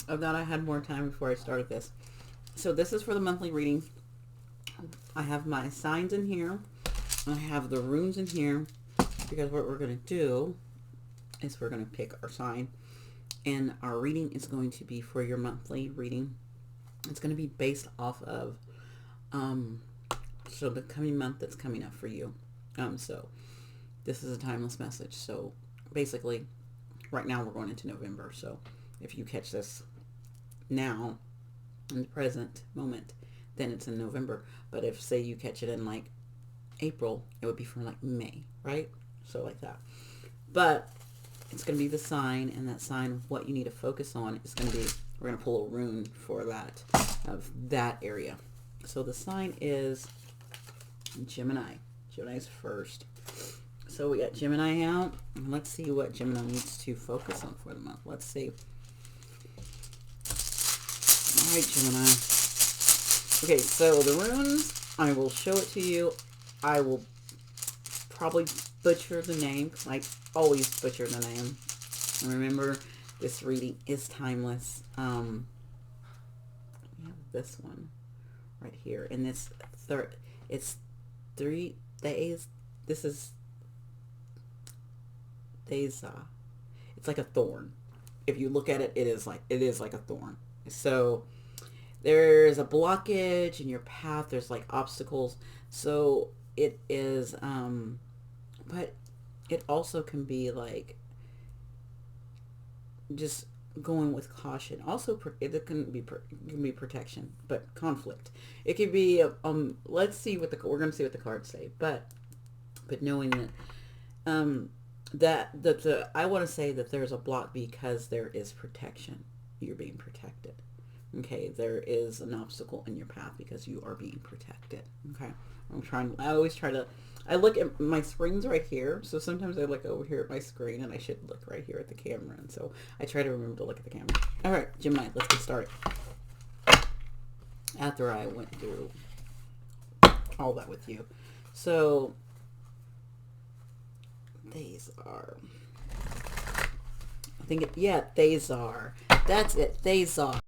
I thought I had more time before I started this. So this is for the monthly reading. I have my signs in here. I have the runes in here, because what we're going to do is we're going to pick our sign, and our reading is going to be for your monthly reading. It's going to be based off of so the coming month that's coming up for you. So this is a timeless message. So basically, right now we're going into November. So if you catch this now in the present moment, then it's in November. But if, say, you catch it in like April, it would be from like May, right? So like that. But it's going to be the sign, and that sign, what you need to focus on is going to be, we're going to pull a rune for that, of that area. So the sign is Gemini. Gemini's first. So we got Gemini out, and let's see what Gemini needs to focus on for the month. Let's see. All right, Gemini. Okay, so the runes, I will show it to you. I will probably butcher the name, because I always butcher the name. And remember, this reading is timeless. We have this one right here, and it's 3 days. This is Deza. It's like a thorn. If you look at it, it is like a thorn. So there's a blockage in your path. There's like obstacles. So it is, but it also can be like just going with caution. Also, it can be protection, but conflict. It could be let's see what we're going to see what the cards say. But knowing that I want to say that there's a block because there is protection. You're being protected. Okay, there is an obstacle in your path because you are being protected. Okay, I always try to, I look at my screen's right here, so sometimes I look over here at my screen, and I should look right here at the camera, and so I try to remember to look at the camera. All right, Gemini, let's get started. After I went through all that with you. So these are, I think these are. That's it. These are.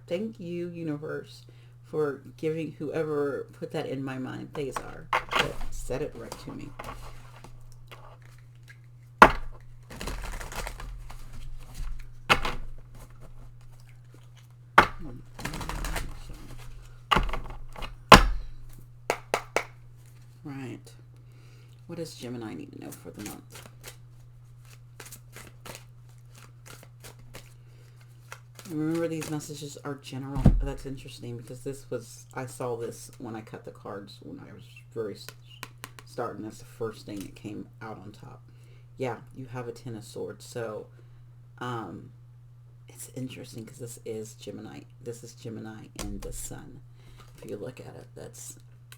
Thank you, universe, for giving whoever put that in my mind. These are. Set it right to me. Right. What does Gemini need to know for the month? Remember, these messages are general. That's interesting, because I saw this when I cut the cards when I was very starting. That's the first thing that came out on top. Yeah, you have a 10 of Swords. So it's interesting because this is Gemini. This is Gemini in the sun. If you look at it,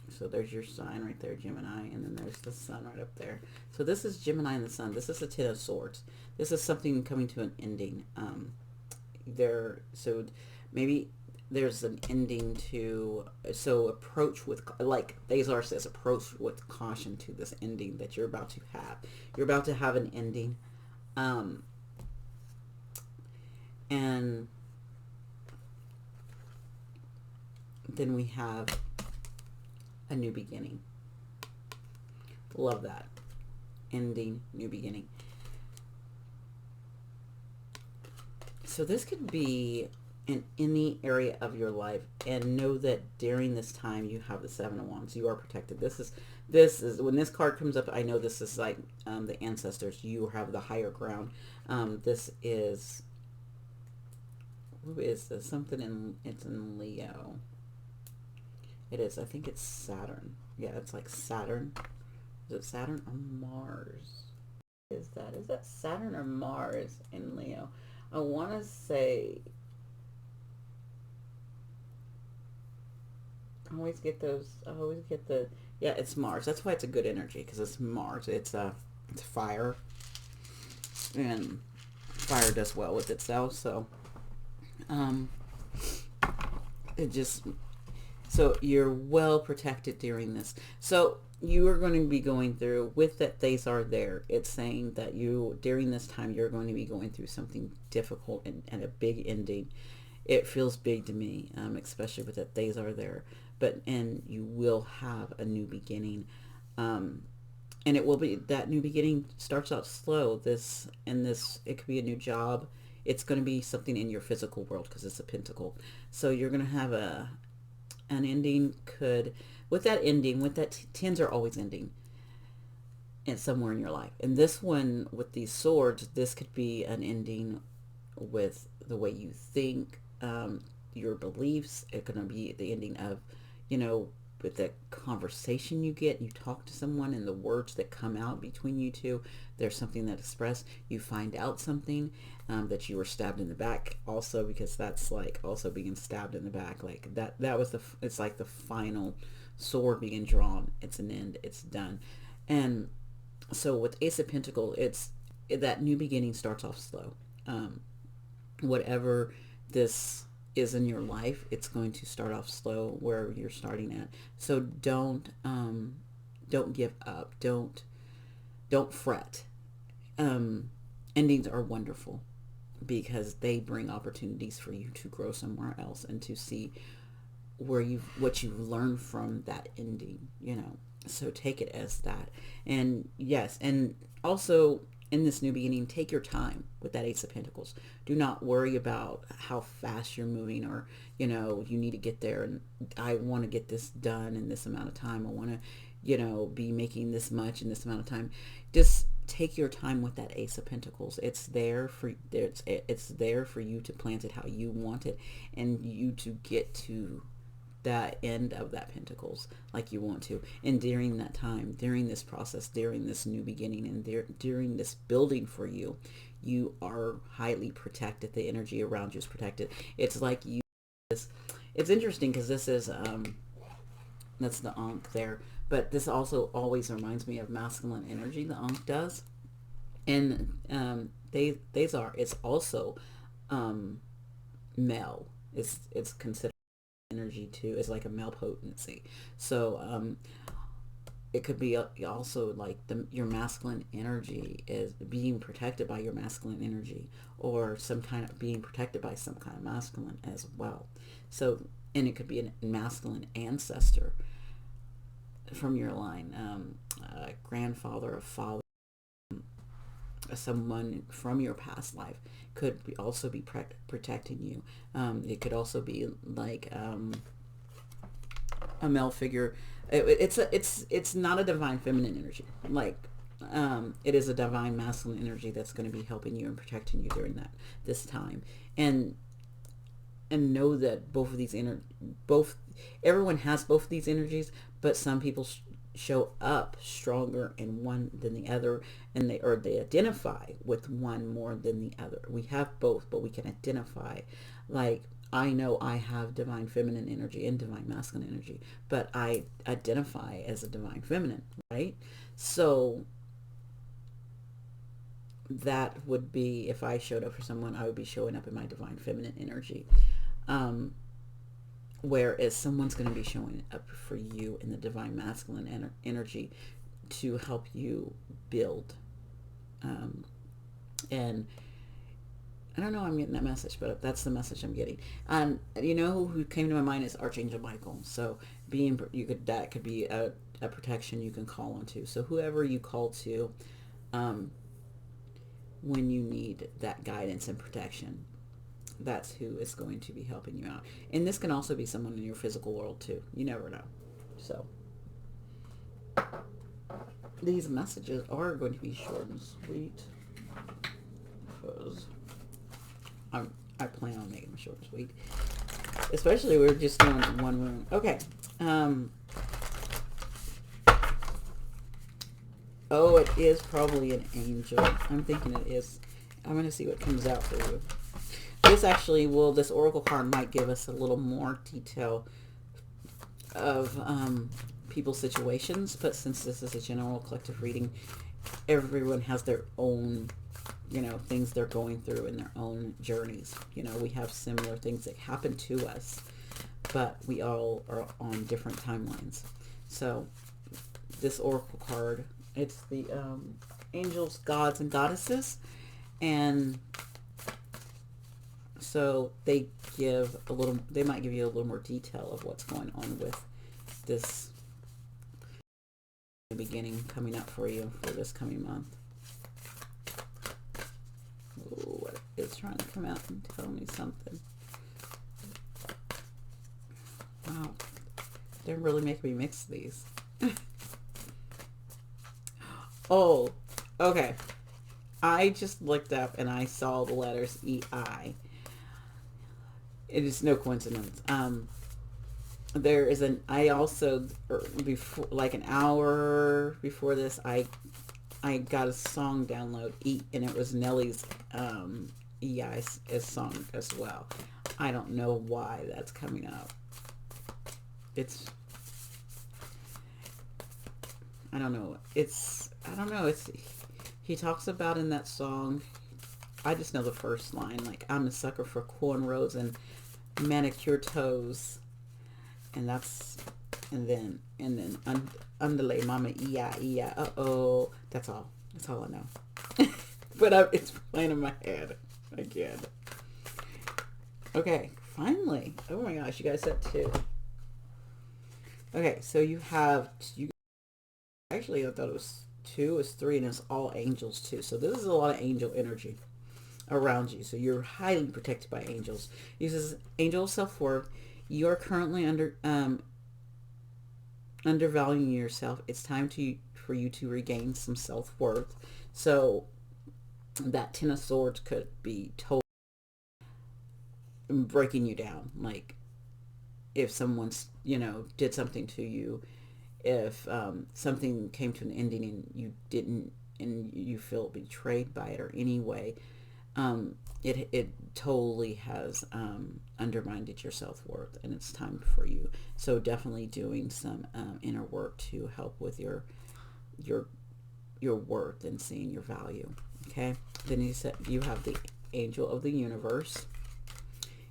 so there's your sign right there, Gemini, and then there's the sun right up there. So this is Gemini in the sun. This is a 10 of Swords. This is something coming to an ending. So maybe there's an ending to, so approach with, like Thazar says, approach with caution to this ending that you're about to have. You're about to have an ending. And then we have a new beginning. Love that. Ending, new beginning. So this could be in any area of your life, and know that during this time you have the 7 of Wands. You are protected. This is when this card comes up, I know this is like the ancestors. You have the higher ground. This is, who is this? It's in Leo. It is. I think it's Saturn. Yeah, it's like Saturn. Is it Saturn or Mars? Is that Saturn or Mars in Leo? I want to say, I always get yeah, it's Mars. That's why it's a good energy, because it's Mars. It's fire, and fire does well with itself. So, it just, So you're well protected during this. So you are going to be going through, with that these are there, it's saying that you, during this time, you're going to be going through something difficult and a big ending. It feels big to me, especially with that these are there. And you will have a new beginning. And it will be, that new beginning starts out slow. It could be a new job. It's going to be something in your physical world because it's a pentacle. So you're going to have an ending. With that tens are always ending and somewhere in your life. And this one with these swords, this could be an ending with the way you think, your beliefs. It's going to be the ending of, with the conversation you get, you talk to someone and the words that come out between you two, there's something that express, you find out something, that you were stabbed in the back also, because that's like also being stabbed in the back, like that was it's like the final sword being drawn. It's an end, it's done. And so with Ace of Pentacles, that new beginning starts off slow. Whatever this is in your life, it's going to start off slow where you're starting at. So don't give up. Don't fret. Endings are wonderful because they bring opportunities for you to grow somewhere else and to see what you've learned from that ending, So take it as that. And yes, and also in this new beginning, take your time with that Ace of Pentacles. Do not worry about how fast you're moving, or, you need to get there and I want to get this done in this amount of time. I want to, be making this much in this amount of time. Just take your time with that Ace of Pentacles. It's there for you to plant it how you want it, and you to get to that end of that Pentacles like you want to. And during that time, during this process, during this new beginning, and during this building for you, you are highly protected. The energy around you is protected. It's like it's interesting because this is that's the Ankh there, but this also always reminds me of masculine energy, the Ankh does. And it's also male. It's considered energy too. It's like a male potency. So it could be also like your masculine energy is being protected by your masculine energy, or some kind of being protected by some kind of masculine as well. So, and it could be a masculine ancestor from your line, a grandfather, a father, someone from your past life could also be protecting you. It could also be like a male figure. It's not a divine feminine energy. Like it is a divine masculine energy that's going to be helping you and protecting you during this time. And know that both of these everyone has both of these energies, but some people show up stronger in one than the other, and they identify with one more than the other. We have both, but we can identify. Like, I know I have divine feminine energy and divine masculine energy, but I identify as a divine feminine, right? So that would be, if I showed up for someone, I would be showing up in my divine feminine energy. Whereas someone's going to be showing up for you in the divine masculine energy to help you build. And I don't know, I'm getting that message, but that's the message I'm getting. Who came to my mind is Archangel Michael. So that could be a protection you can call on to. So whoever you call to when you need that guidance and protection, that's who is going to be helping you out. And this can also be someone in your physical world too. You never know. So these messages are going to be short and sweet because I plan on making them short and sweet. Especially we're just doing one room. Okay. Oh, it is probably an angel. I'm thinking it is. I'm going to see what comes out for you. This oracle card might give us a little more detail of people's situations, but since this is a general collective reading, everyone has their own, things they're going through in their own journeys. We have similar things that happen to us, but we all are on different timelines. So this oracle card, it's the angels, gods, and goddesses, and so they might give you a little more detail of what's going on with this beginning coming up for you for this coming month. Ooh, what is trying to come out and tell me something? Wow, they're really making me mix these. Oh, okay. I just looked up and I saw the letters EI. It is no coincidence. There is I also, before, like an hour before this, I got a song download, and it was Nelly's EI song as well. I don't know why that's coming up. I don't know. He talks about in that song, I just know the first line, like, I'm a sucker for cornrows and manicure toes. And then underlay mama EI. Uh-oh. That's all I know. But it's playing in my head again. Okay, finally. Oh my gosh, you guys said 2. Okay, so you have, actually I thought it was 2, it's 3, and it's all angels too. So this is a lot of angel energy around you. So you're highly protected by angels. Uses angel self-worth. You are currently undervaluing yourself. It's time for you to regain some self-worth. So that 10 of Swords could be totally breaking you down. Like if someone's, did something to you, if something came to an ending and you didn't, and you feel betrayed by it or any way, it totally has undermined your self-worth, and it's time for you. So definitely doing some inner work to help with your worth and seeing your value. Okay. Then you have the angel of the universe,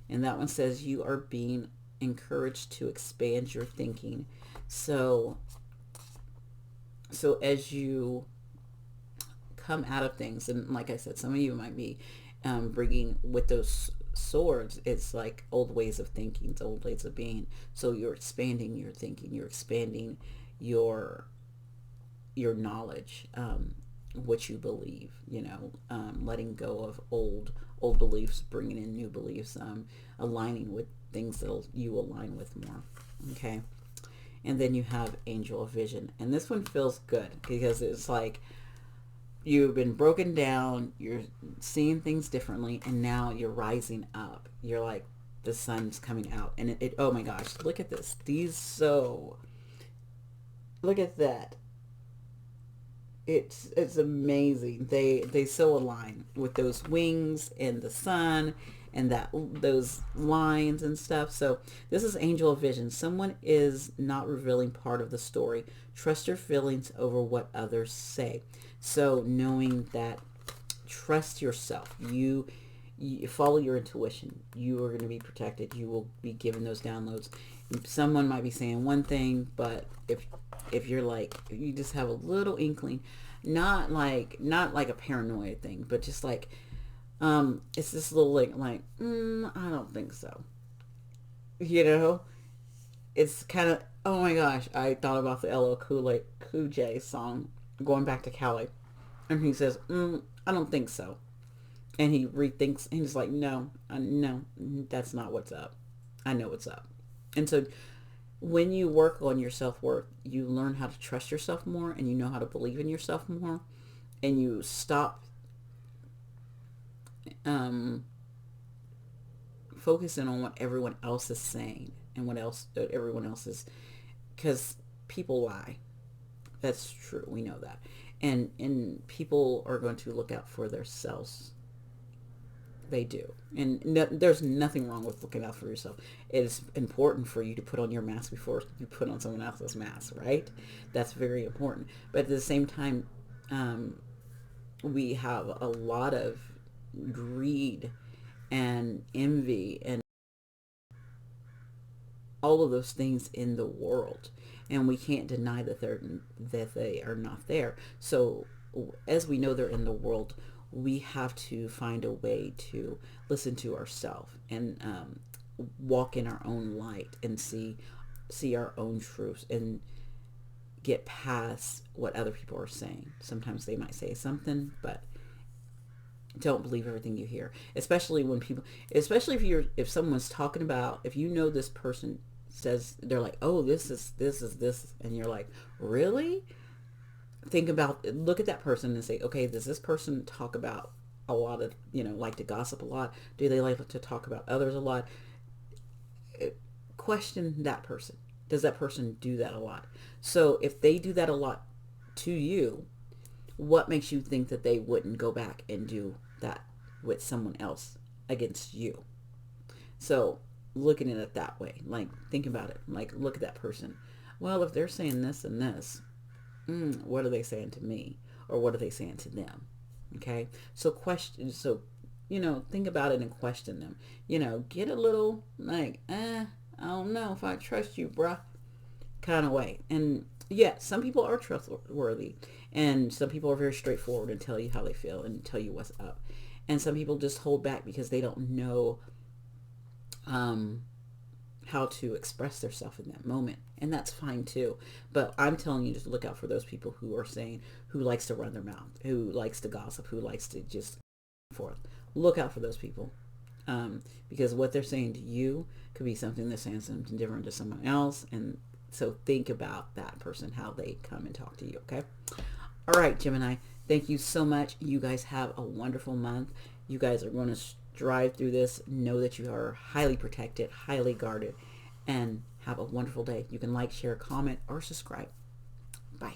and that one says you are being encouraged to expand your thinking. So as you come out of things, and like I said, some of you might be bringing with those swords, it's like old ways of thinking, it's old ways of being. So you're expanding your thinking, you're expanding your knowledge, what you believe, letting go of old beliefs, bringing in new beliefs, aligning with things that you align with more. Okay. And then you have angel of vision, and this one feels good because it's like you've been broken down, you're seeing things differently, and now you're rising up. You're like, the sun's coming out, and it oh my gosh, look at this. Look at that. It's amazing. They so align with those wings and the sun and those lines and stuff. So this is angel of vision. Someone is not revealing part of the story. Trust your feelings over what others say. So knowing that, trust yourself. You follow your intuition. You are going to be protected. You will be given those downloads. Someone might be saying one thing, but if you're like, you just have a little inkling, not like a paranoid thing, but just like, it's this little like, I don't think so. It's kind of, oh my gosh, I thought about the LL Cool J song, Going Back to Cali. And he says, I don't think so. And he rethinks, and he's like, no, that's not what's up. I know what's up. And so when you work on your self-worth, you learn how to trust yourself more, and you know how to believe in yourself more, and you stop focusing on what everyone else is saying and everyone else is, because people lie. That's true. We know that. And people are going to look out for themselves. They do. And there's nothing wrong with looking out for yourself. It is important for you to put on your mask before you put on someone else's mask, right? That's very important. But at the same time, we have a lot of greed and envy and all of those things in the world, and we can't deny that they are not there. So as we know they're in the world, we have to find a way to listen to ourselves and walk in our own light and see our own truths and get past what other people are saying. Sometimes they might say something, but don't believe everything you hear, especially when people, especially if someone's talking about, if you know this person says, they're like, oh, this is this, and you're like, really? Look at that person and say, okay, does this person talk about a lot of, like to gossip a lot? Do they like to talk about others a lot? Question that person. Does that person do that a lot? So if they do that a lot to you, what makes you think that they wouldn't go back and do that with someone else against you? So looking at it that way, like think about it, like look at that person. Well, if they're saying this and this, what are they saying to me? Or what are they saying to them? Okay. So think about it and question them. Get a little like, I don't know if I trust you, bruh, kind of way. And yeah, some people are trustworthy, and some people are very straightforward and tell you how they feel and tell you what's up. And some people just hold back because they don't know how to express themselves in that moment, and that's fine too. But I'm telling you, just look out for those people who likes to run their mouth, who likes to gossip, who likes to just forth. Look out for those people, because what they're saying to you could be something they're saying something different to someone else. And so think about that person, how they come and talk to you. Okay. All right, Gemini, thank you so much. You guys have a wonderful month. You guys are going to drive through this. Know that you are highly protected, highly guarded, and have a wonderful day. You can like, share, comment, or subscribe. Bye.